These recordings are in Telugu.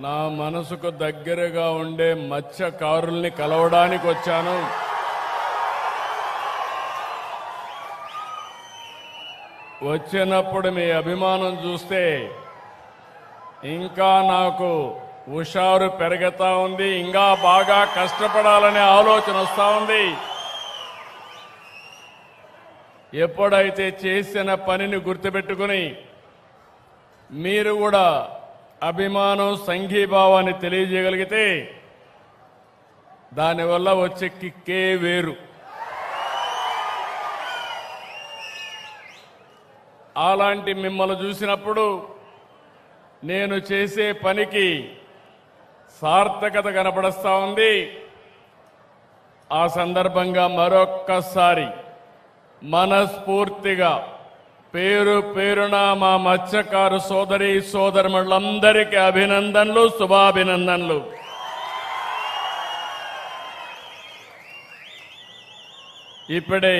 నా మనసుకు దగ్గరగా ఉండే మత్స్యకారుల్ని కలవడానికి వచ్చాను. వచ్చినప్పుడు మీ అభిమానం చూస్తే ఇంకా నాకు హుషారు పెరుగుతా ఉంది. ఇంకా బాగా కష్టపడాలనే ఆలోచన వస్తా ఉంది. ఎప్పుడైతే చేసిన పనిని గుర్తుపెట్టుకుని మీరు కూడా అభిమానం సంఘీభావాన్ని తెలియజేయగలిగితే దానివల్ల వచ్చే కిక్కే వేరు. అలాంటి మిమ్మల్ని చూసినప్పుడు నేను చేసే పనికి సార్థకత కనపడస్తా ఉంది. ఆ సందర్భంగా మరొక్కసారి మనస్ఫూర్తిగా పేరు పేరున మా మత్స్యకారు సోదరి సోదరులందరికీ అభినందనలు, శుభాభినందనలు. ఇప్పుడే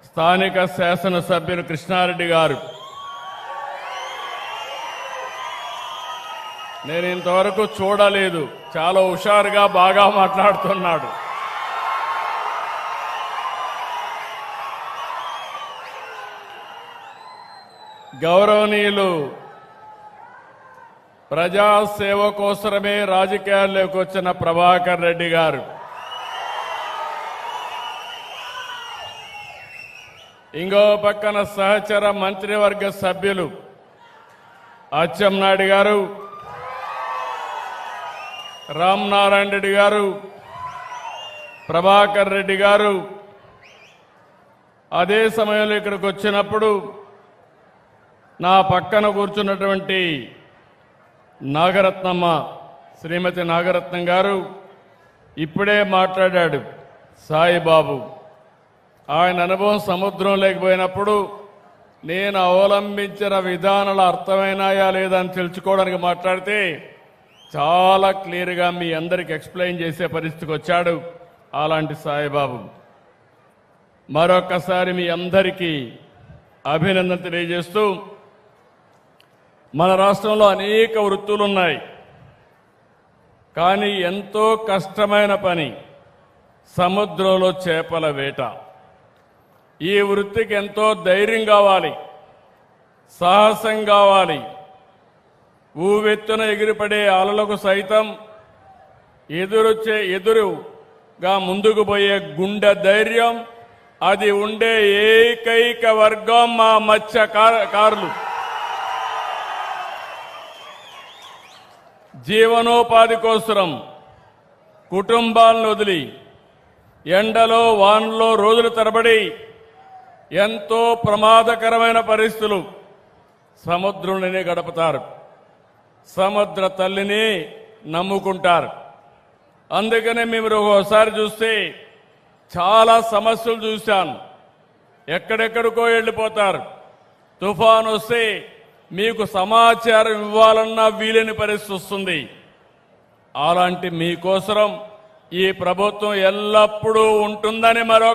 స్థానిక శాసనసభ్యులు కృష్ణారెడ్డి గారు, నేను ఇంతవరకు చూడలేదు, చాలా హుషారుగా బాగా మాట్లాడుతున్నాడు. గౌరవనీయులు ప్రజాసేవ కోసమే రాజకీయాల్లోకి వచ్చిన ప్రభాకర్ రెడ్డి గారు, ఇంకో పక్కన సహచర మంత్రివర్గ సభ్యులు అచ్చెన్నాయుడు గారు, రామనారాయణ రెడ్డి గారు, ప్రభాకర్ రెడ్డి గారు, అదే సమయంలో ఇక్కడికి వచ్చినప్పుడు నా పక్కన కూర్చున్నటువంటి నాగరత్నమ్మ, శ్రీమతి నాగరత్నం గారు ఇప్పుడే మాట్లాడాడు. సాయిబాబు ఆయన అనుభవం సముద్రం లేకపోయినప్పుడు నేను అవలంబించిన విధానాలు అర్థమైనాయా లేదా అని తెలుసుకోవడానికి మాట్లాడితే చాలా క్లియర్గా మీ అందరికి ఎక్స్ప్లెయిన్ చేసే పరిస్థితికి వచ్చాడు అలాంటి సాయిబాబు. మరొకసారి మీ అందరికీ అభినందన తెలియజేస్తూ, మన రాష్ట్రంలో అనేక వృత్తులున్నాయి, కానీ ఎంతో కష్టమైన పని సముద్రంలో చేపల వేట. ఈ వృత్తికి ఎంతో ధైర్యం కావాలి, సాహసం కావాలి. ఊవెత్తున ఎగిరిపడే అలలకు సైతం ఎదురుగా ముందుకు పోయే గుండె ధైర్యం, అది ఉండే ఏకైక వర్గం మా మత్స్యకారులు. జీవనోపాధి కోసం కుటుంబాలను వదిలి ఎండలో వానలో రోజుల తరబడి ఎంతో ప్రమాదకరమైన పరిస్థితులు సముద్రంలోనే గడుపుతారు. సముద్ర తల్లిని నమ్ముకుంటారు. అందుకనే మేము ఒకసారి చూస్తే చాలా సమస్యలు చూశాను. ఎక్కడెక్కడికో వెళ్ళిపోతారు. తుఫాను వస్తే మీకు సమాచారం ఇవ్వాలన్నా వీలేని పరిస్థితి వస్తుంది. అలాంటి మీకోసం ఈ ప్రభుత్వం ఎల్లప్పుడూ ఉంటుందని